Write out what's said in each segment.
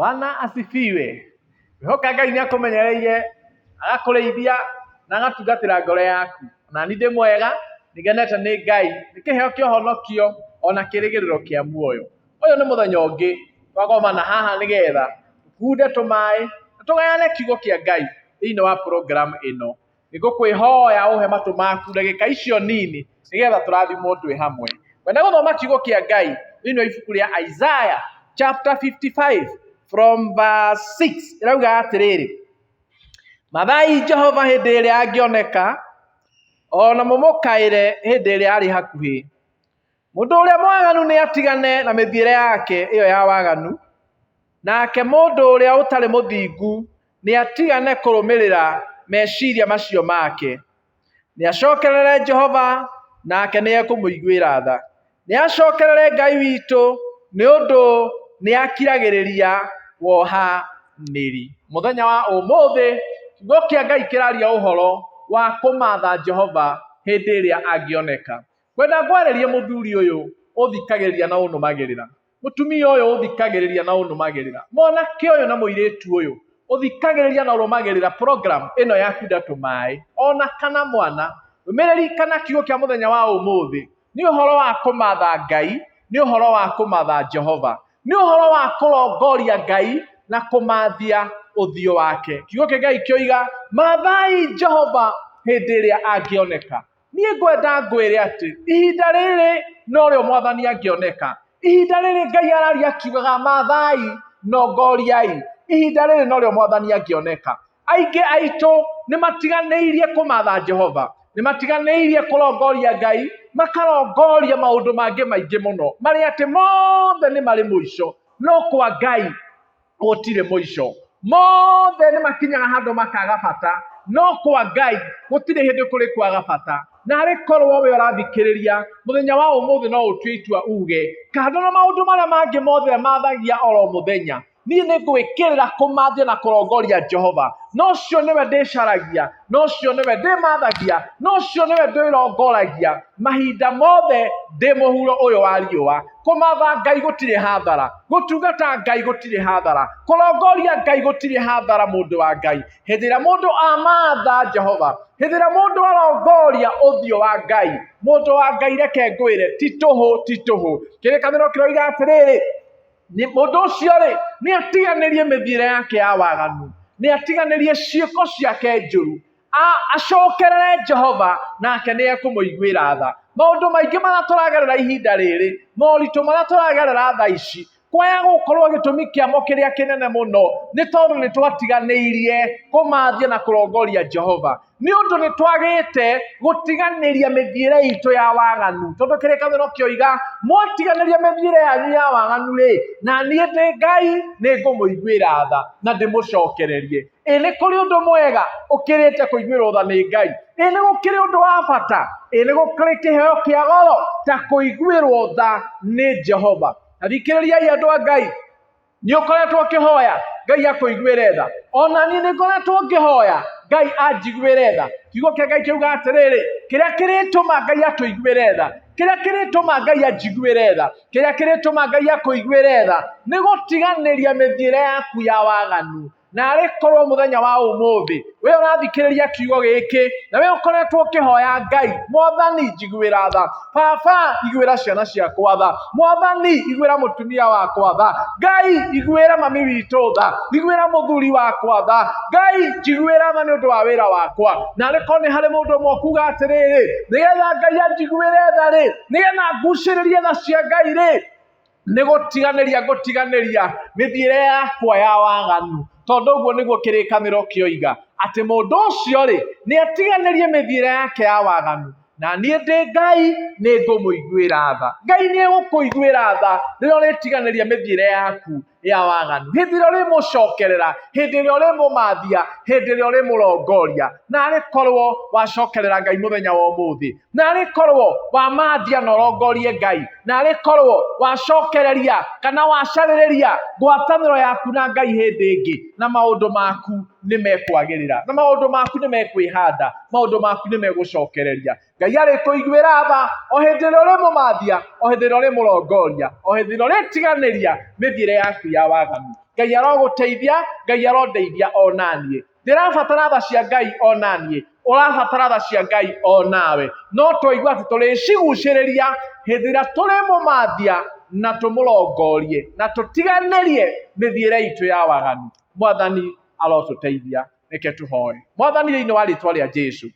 Bwana asifiwe. Hoka Ngai nĩakũmenyereire agakũrĩithia na agatugatĩra ngoro yaku. Na nĩ ndĩ mwega nĩngenete nĩ Ngai nĩ kĩheo kĩa ũhonokio ona kĩrĩgĩrĩro kĩa muoyo. Ũyũ nĩ mũthenya ũngĩ twagomana haha nĩgetha tukunde tũmaĩ na tũgayane kiugo kĩa Ngai thĩinĩ wa program ĩno. Nĩngũkwĩhoya ũhe matũ maku ndagĩka icio nini nĩgetha tũrathimwo twĩ hamwe. Wenda gũthoma kiugo kĩa Ngai thĩinĩ wa ibuku rĩa Isaiah chapter 55 from verse 6 ĩrauga atĩrĩrĩ: Mathai Jehova hĩndĩ ĩrĩa angĩoneka, ona mũmũkaĩre hĩndĩ ĩrĩa arĩ hakuhĩ. Mũndũ ũrĩa mwaganu nĩ atigane na mĩthiĩre yake ĩyo ya waganu, nake mũndũ ũrĩa ũtarĩ mũthingu nĩ atigane kũrũmĩrĩra meciria macio make. Nĩ acokerere Jehova, nake nĩ ekũmũiguĩra tha. Nĩ acokerere Ngai witũ nĩ ũndũ nĩ akiragĩrĩria wohanĩri. Mũthenya wa ũmũthĩ kiugo kĩa Ngai kĩraria ũhoro wa kũmatha Jehova hĩndĩ ĩrĩa angĩoneka. Kwenda ngwarĩrie mũthuri ũyũ ũthikagĩrĩria na ũnũmagĩrĩra, mũtumia ũyũ ũthikagĩrĩria na ũnũmagĩrĩra, mwanake ũyũ na mũirĩtu ũyũ ũthikagĩrĩria na ũrũmagĩrĩra program ĩno ya Kunda Tũmaĩ, ona kana mwana ũmĩrĩri kana kiugo kĩa mũthenya wa ũmũthĩ nĩ ũhoro wa kũmatha Ngai, nĩ ũhoro wa kũmatha Jehova, nĩ ũhoro wa kũrongoria Ngai na kũmathia ũthiũ wake. Kiugo kĩa Ngai kĩoiga mathai Jehova hĩndĩ ĩrĩa angĩoneka. Niĩ ngwenda ngwĩre atĩ ihinda rĩrĩ norĩo mwathani angĩoneka. Ihinda rĩrĩ Ngai araria akiugaga mathai nongoriai. Ihinda rĩrĩ norĩo mwathani angĩoneka. Aingĩ aitũ nĩ matiganĩirie kũmatha Jehova, nĩ matiganĩirie kũrongoria Ngai, makarongoria maũndũ mangĩ maingĩ mũno marĩa atĩ mothe nĩ marĩ mũico, no kwa Ngai gũtirĩ mũico. Mothe nĩ makinyaga handũ makaga bata, no kwa Ngai gũtirĩ hĩndĩ kũrĩ kwaga bata. Narĩ korwo we ũrathikĩrĩria mũthenya wa ũmũthĩ no ũtue itua uge kando na maũndũ marĩa mangĩ mothe mathagia oro mũthenya, niĩ nĩ ngwĩkĩrĩra kũmathia na kũrongoria Jehova. No ũcio nĩwe ndĩcaragia, no ũcio nĩwe ndĩmathagia, no ũcio nĩwe ndĩrongoragia mahinda mothe ndĩ mũhuro ũyũ wa riũa. Kũmatha Ngai gũtirĩ hathara, gũtungata Ngai gũtirĩ hathara, kũrongoria Ngai gũtirĩ hathara mũndũ wa Ngai. Hĩndĩ ĩrĩa mũndũ amatha Jehova, hĩndĩ ĩrĩa mũndũ arongoria ũthiũ wa Ngai, mũndũ wa Ngai reke ngwĩre ti tũhũ ti tũhũ. Kĩrĩkanĩro kĩroiga atĩrĩrĩ, mũndũ ũcio rĩ nĩ atiganĩrie mĩthiĩre yake ya waganu, nĩ atiganĩrie ciĩko ciake njũru, acokerere Jehova nake nĩ ekũmũiguĩra tha. Maũndũ maingĩ marĩa tũragerera ihinda rĩrĩ, moritũ marĩa tũragerera tha ici, kwaya gũkorwo gĩtũmi kĩamo kĩrĩa kĩnene mũno nĩ tondũ nĩ twatiganĩirie kũmathia na kũrongoria Jehova. Nĩ ũndũ nĩ twagĩte gũtiganĩria mĩthiĩre itũ ya waganu, tondũ kĩrĩkanĩro kĩoiga mwatiganĩria mĩthiĩre yanyu ya waganu rĩ, na niĩ ndĩ Ngai nĩ ngũmũiguĩra tha na ndĩmũcokererie. Ĩ nĩ kũrĩ ũndũ mwega ũkĩrĩte kũiguĩrwo tha nĩ Ngai? Ĩ nĩ gũkĩrĩ ũndũ wa bata? Ĩ nĩ gũkĩrĩ kĩheo kĩa goro ta kũiguĩrwo tha nĩ Jehova? Athikĩrĩriai andũ a Ngai, nĩ ũkoretwo ũkĩhoya Ngai akũiguĩre tha? Ona niĩ nĩ ngoretwo ngĩhoya Ngai anjiguĩre tha. Kiugo kĩa Ngai kĩuga atĩrĩrĩ, kĩrĩa kĩrĩtũma Ngai atũiguĩre tha, kĩrĩa kĩrĩtũma Ngai anjiguĩre tha, kĩrĩa kĩrĩtũma Ngai akũiguĩre tha nĩ gũtiganĩria mĩthiĩre yaku ya waganu. Narĩ korwo mũthenya wa ũmũthĩ we ũrathikĩrĩria kiugo gĩkĩ na we ũkoretwo ũkĩhoya Ngai, Mwathani njiguĩra tha, Baba iguĩra ciana ciakwa tha, Mwathani iguĩra mũtumia wakwa tha, Ngai iguĩra mami witũ tha, iguĩra mũthuri wakwa tha, Ngai njiguĩra tha nĩ ũndũ wa wĩra wakwa. Narĩ korwo nĩ harĩ mũndũ ũmwe ũkuga atĩrĩrĩ, nĩgetha Ngai anjiguĩre tha rĩ, nĩgetha ngucĩrĩrie tha cia Ngai rĩ, nĩ gũtiganĩria mĩthiĩre yakwa ya waganu. Tondũ ũguo nĩguo kĩrĩkanĩro kĩoiga atĩ mũndũ ũcio rĩ nĩ atiganĩrie mĩthiĩre yake ya waganu, na niĩ ndĩ Ngai nĩ ngũmũiguĩra tha. Ngai nĩ egũkũiguĩra tha rĩrĩa ũrĩtiganĩria mĩthiĩre yaku ya waganu, hĩndĩ ĩrĩa ũrĩmũcokerera, hĩndĩ ĩrĩa ũrĩmũmathia, hĩndĩ ĩrĩa ũrĩmũrongoria. Narĩ korwo wacokerera Ngai mũthenya wa ũmũthĩ, narĩ korwo wamathia na ũrongorie Ngai, narĩ korwo wacokereria kana wacarĩrĩria ngwatanĩro yaku na Ngai hĩndĩ ĩngĩ, na maũndũ maku nĩ mekwagĩrĩra, na maũndũ maku nĩ mekwĩhanda, maũndũ maku nĩ megũcokereria. Ngai arĩkũiguĩra tha o hĩndĩ ĩrĩa ũrĩmũmathia, o hĩndĩ ĩrĩa ũrĩmũrongoria, o hĩndĩ ĩrĩa ũrĩtiganĩria mĩthiĩre yaku ya waganu. Ngai arogũteithia, Ngai arondeithia onaniĩ. Ndĩrabatara tha cia Ngai onaniĩ, ũrabatara tha cia Ngai onawe. No twaigua atĩ tũrĩcigucĩrĩria hĩndĩ ĩrĩa tũrĩmũmathia na tũmũrongorie na tũtiganĩrie mĩthiĩre itũ ya waganu. Mwathani arotũteithia. Reke tũhoe. Mwathani thĩinĩ wa rĩĩtwa rĩa Jesũ,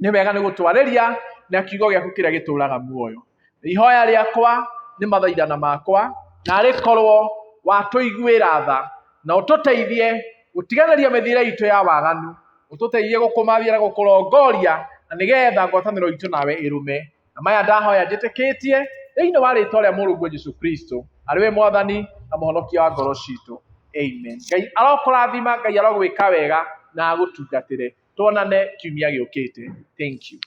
nĩ wega nĩ gũtwarĩria na kiugo gĩaku kĩrĩa gĩtũũraga muoyo. Ihoya rĩakwa nĩ mathaithana makwa narĩ korwo watũiguĩra tha na ũtũteithie gũtiganĩria mĩthiĩre itũ ya waganu, ũtũteithie gũkũmathia na gũkũrongoria na nĩgetha ngwatanĩro itũ nawe ĩrũme. Na maya ndahoya njĩtĩkĩtie thĩinĩ wa rĩĩtwa rĩa Mũrungu Jesũ Kristo, arĩwe Mwathani na mũhonokia wa ngoro citũ. Amen. Ngai arokũrathima, Ngai arogwĩka wega na agũtungatĩre. Tuonane kiumia gĩũkĩte. Thank you.